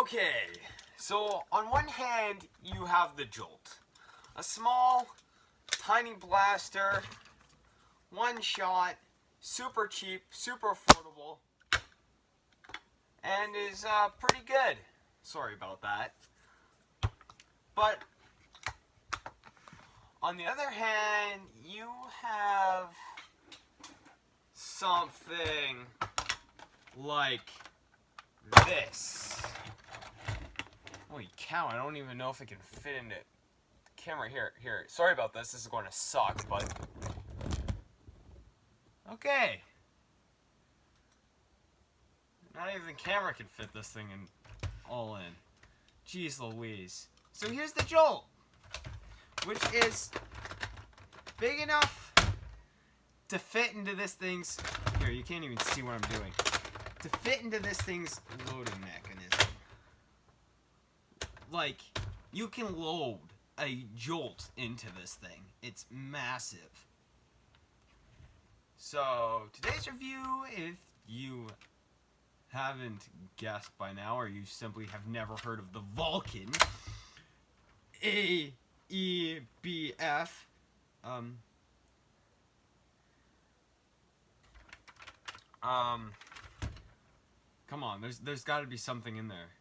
Okay, so on one hand, you have the Jolt. A small, tiny blaster, one shot, super cheap, super affordable, and is pretty good. Sorry about that. But on the other hand, you have something like this. Holy cow, I don't even know if it can fit into the camera. Here. Sorry about this. This is going to suck, but okay. Not even the camera can fit this thing in all in. Jeez Louise. So here's the Jolt, which is big enough to fit into this thing's... Here, you can't even see what I'm doing. To fit into this thing's loading mechanism. Like, you can load a Jolt into this thing. It's massive. So, today's review, if you haven't guessed by now, or you simply have never heard of the Vulcan, AEBF, come on, there's got to be something in there.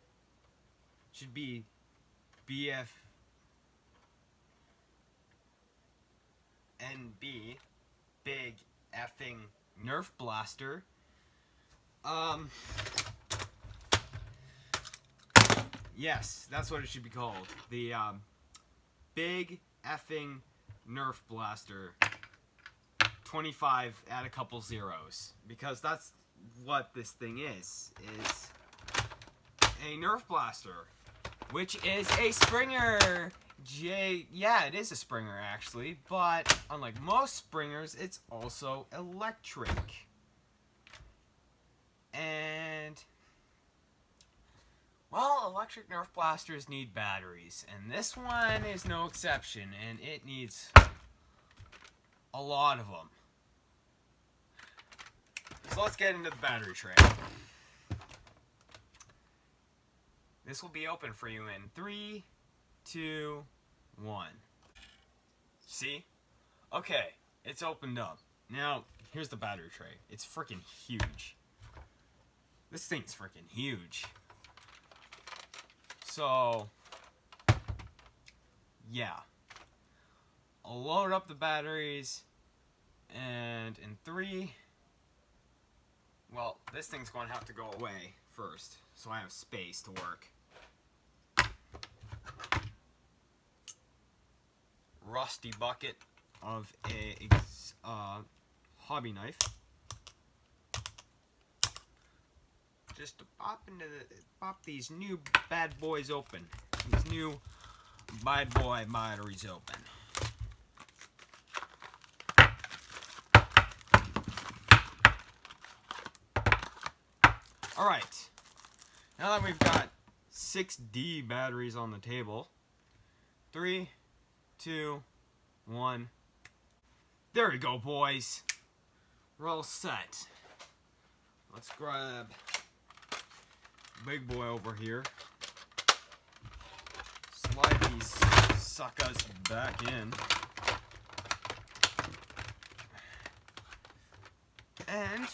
Should be BF NB, big effing nerf blaster. Yes, that's what it should be called. The big effing nerf blaster. 25 add a couple zeros, because that's what this thing is a nerf blaster, which is a Springer. Yeah, it is a Springer actually, but unlike most Springers, it's also electric. And well, electric nerf blasters need batteries, and this one is no exception, and it needs a lot of them. So let's get into the battery tray. This will be open for you in 3, 2, 1. See? Okay, it's opened up. Now, here's the battery tray. It's freaking huge. This thing's freaking huge. So, yeah. I'll load up the batteries, and in 3... Well, this thing's going to have to go away first, so I have space to work. Rusty bucket of a hobby knife. Just to pop these new bad boys open. These new bad boy batteries open. Alright, now that we've got 6D batteries on the table, 3, 2, 1, there we go, boys. We're all set. Let's grab big boy over here, slide these suckers back in, and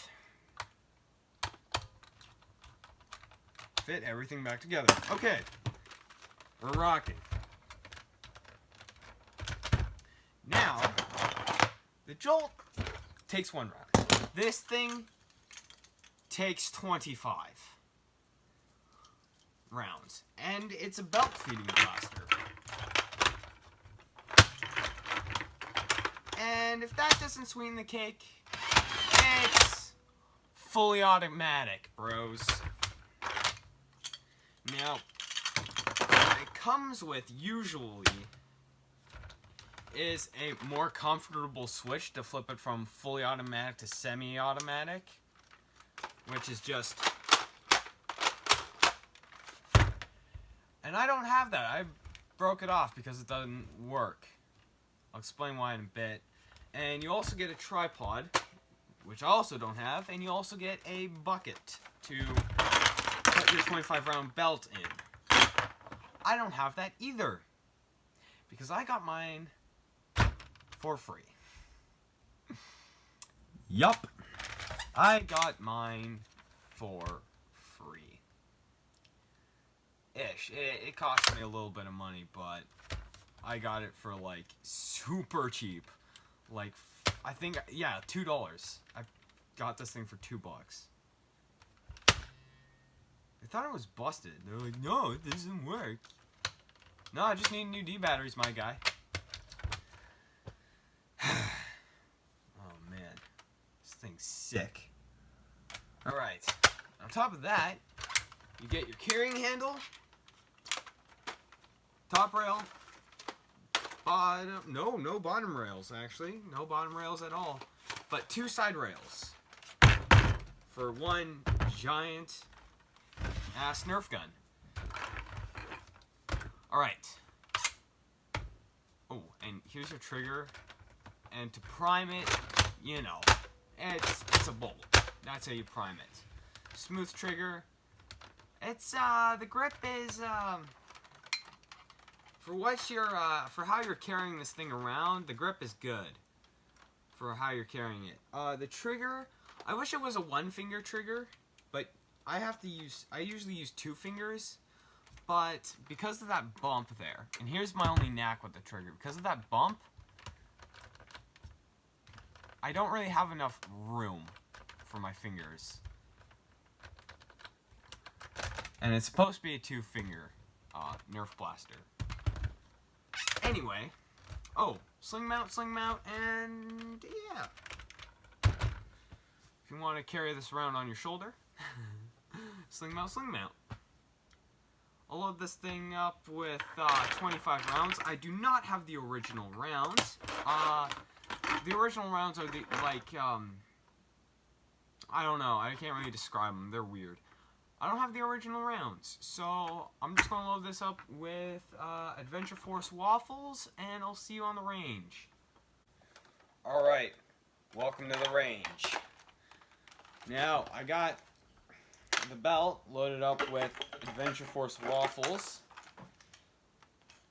fit everything back together. Okay, we're rocking. Now, the Jolt takes 1 round. This thing takes 25 rounds, and it's a belt feeding blaster. And if that doesn't sweeten the cake, it's fully automatic, bros. Now, what it comes with usually is a more comfortable switch to flip it from fully automatic to semi-automatic, which is just... And I don't have that. I broke it off because it doesn't work. I'll explain why in a bit. And you also get a tripod, which I also don't have, and you also get a bucket to put your 25 round belt in. I don't have that either. Because I got mine for free. Yup. I got mine for free. Ish. It cost me a little bit of money, but I got it for like super cheap. Like, I think, yeah, $2. I got this thing for $2. They thought it was busted. They're like, no, it doesn't work. No, I just need new D batteries, my guy. Oh, man. This thing's sick. Alright. On top of that, you get your carrying handle, top rail, bottom, no bottom rails, actually. No bottom rails at all. But 2 side rails for one giant ass Nerf gun. Alright. Oh, and here's your trigger. And to prime it, you know, it's a bolt. That's how you prime it. Smooth trigger. It's, the grip is, for how you're carrying this thing around, the grip is good. For how you're carrying it. The trigger, I wish it was a 1-finger trigger, but I usually use 2 fingers, but because of that bump there, and here's my only knack with the trigger, because of that bump, I don't really have enough room for my fingers. And it's supposed to be a 2-finger Nerf blaster. Anyway, oh, sling mount, and yeah. If you want to carry this around on your shoulder, sling mount. I'll load this thing up with 25 rounds. I do not have the original rounds. The original rounds are I don't know. I can't really describe them. They're weird. I don't have the original rounds, so I'm just going to load this up with Adventure Force waffles, and I'll see you on the range. Alright, welcome to the range. Now, I got the belt loaded up with Adventure Force waffles.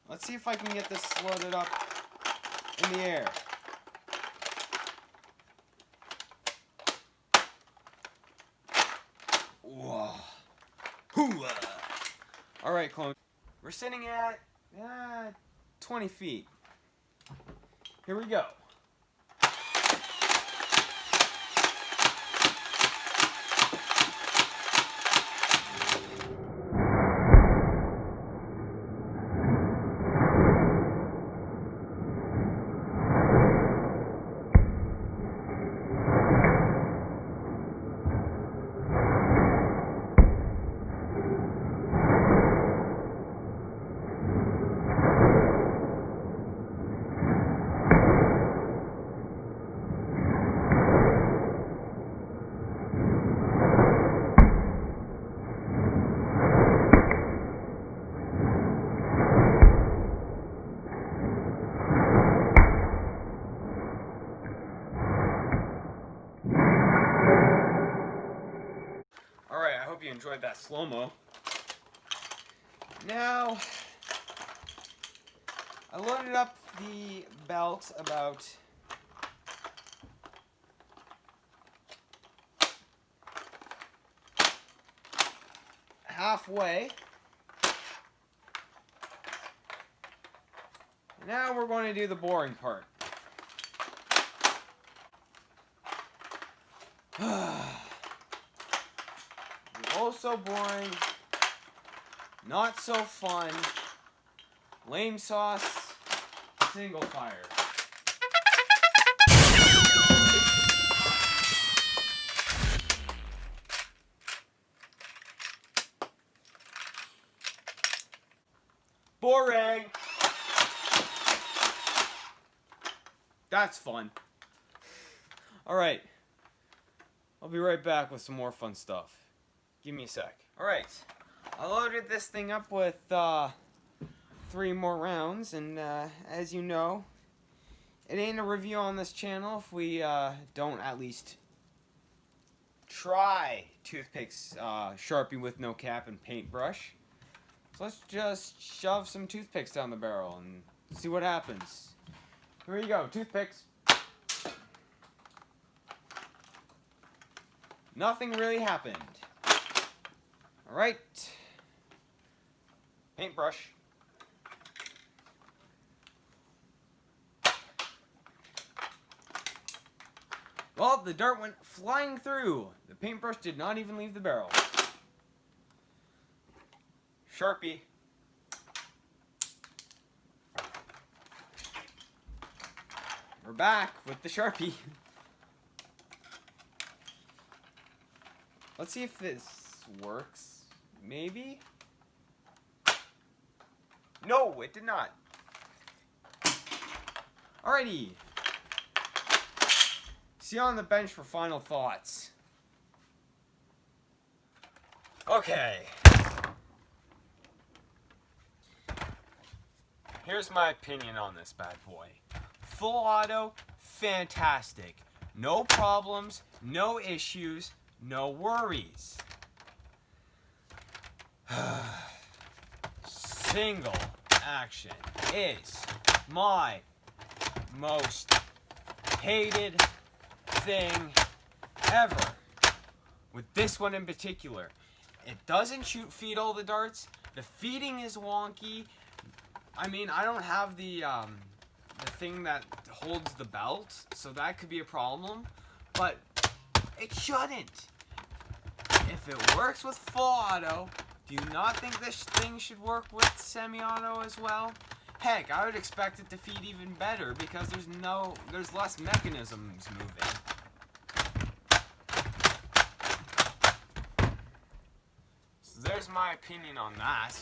Let's see if I can get this loaded up in the air. Whoa. Alright, clone. We're sitting at 20 feet. Here we go. You enjoyed that slow-mo. Now, I loaded up the belt about halfway. Now we're going to do the boring part. Also boring, not so fun, lame sauce, single fire. Boring. That's fun. Alright, I'll be right back with some more fun stuff. Give me a sec. Alright, I loaded this thing up with 3 more rounds, and as you know, it ain't a review on this channel if we don't at least try toothpicks, Sharpie with no cap, and paintbrush. let's just shove some toothpicks down the barrel and see what happens. Here you go, toothpicks. Nothing really happened. Alright. Paintbrush. Well, the dirt went flying through. The paintbrush did not even leave the barrel. Sharpie. We're back with the Sharpie. Let's see if this works. Maybe? No, it did not. Alrighty. See you on the bench for final thoughts. Okay. Here's my opinion on this bad boy. Full auto, fantastic. No problems, no issues, no worries. Single action is my most hated thing ever. With this one in particular. It doesn't feed all the darts. The feeding is wonky. I mean, I don't have the thing that holds the belt, so that could be a problem. But it shouldn't. If it works with full auto, do you not think this thing should work with semi-auto as well? Heck, I would expect it to feed even better because there's less mechanisms moving. So there's my opinion on that.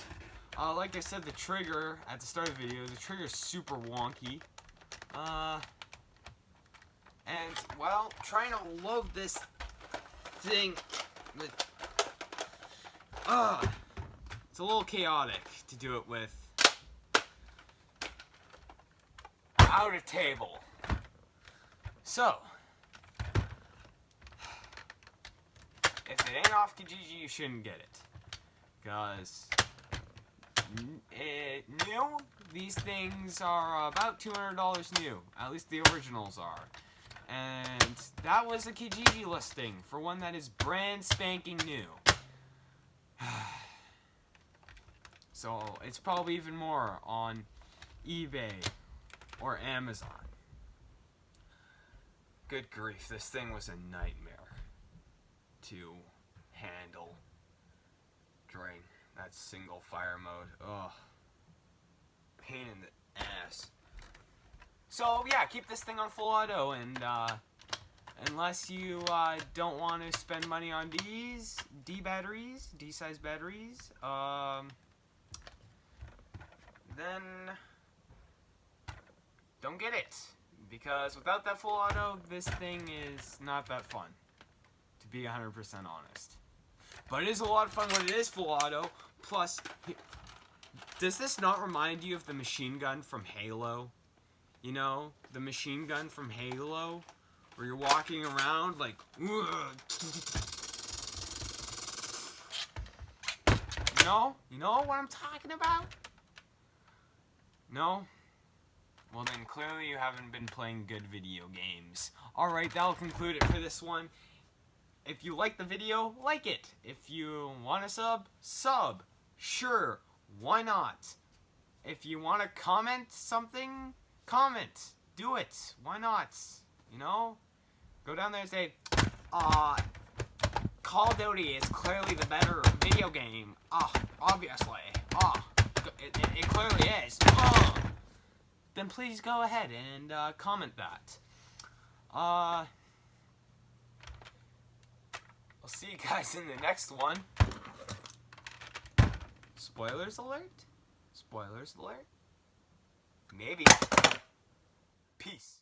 Like I said, the trigger at the start of the video, the trigger is super wonky. And, well, trying to load this thing with... it's a little chaotic to do it with out of table. So, if it ain't off Kijiji, you shouldn't get it. Because new, these things are about $200 new. At least the originals are. And that was a Kijiji listing for one that is brand spanking new. So it's probably even more on eBay or Amazon. Good grief, this thing was a nightmare to handle during that single fire mode. Ugh. Pain in the ass. So yeah, keep this thing on full auto, and unless you don't want to spend money on D-size batteries, then don't get it. Because without that full auto, this thing is not that fun, to be 100% honest. But it is a lot of fun when it is full auto. Plus, does this not remind you of the machine gun from Halo? You know, the machine gun from Halo, where you're walking around like, ugh. You know what I'm talking about? No? Well then, clearly you haven't been playing good video games. Alright, that'll conclude it for this one. If you like the video, like it. If you want to sub. Sure, why not? If you want to comment something, comment. Do it. Why not? You know? Go down there and say, Call of Duty is clearly the better video game. Obviously. It clearly is. Then please go ahead and comment that. I'll see you guys in the next one. Spoilers alert? Spoilers alert? Maybe. Peace.